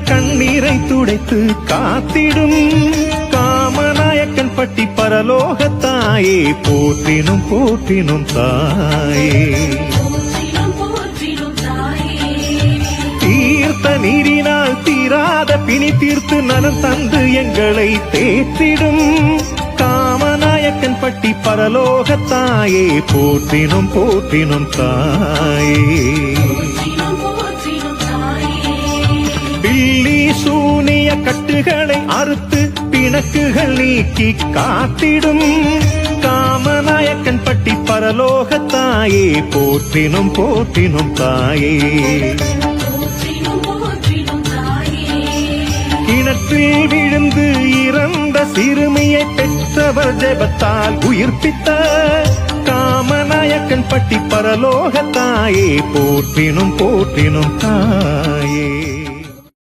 கண்ணீரை துடைத்து காத்திடும் காமநாயக்கன் பட்டி பரலோகத்தாயே போற்றினும் போற்றினும் தாயே தீர்த்த நீரினால் தீராத பிணி தீர்த்து நலம் தந்து எங்களை தேற்றிடும் காமநாயக்கன் பட்டி பரலோகத்தாயே போற்றினும் போற்றினும் தாயே பில்லி சூனிய கட்டுகளை அறுத்து பிணக்குகள் நீக்கி காத்திடும் காமநாயக்கன் பட்டி பரலோகத்தாயே போற்றினும் போற்றினும் தாயே கிணற்றில் விழுந்து இறந்த சிறுமியை பெற்றவர் ஜெபத்தால் உயிர்ப்பித்த காமநாயக்கன் பட்டி பரலோகத்தாயே போற்றினும் போற்றினும் தாயே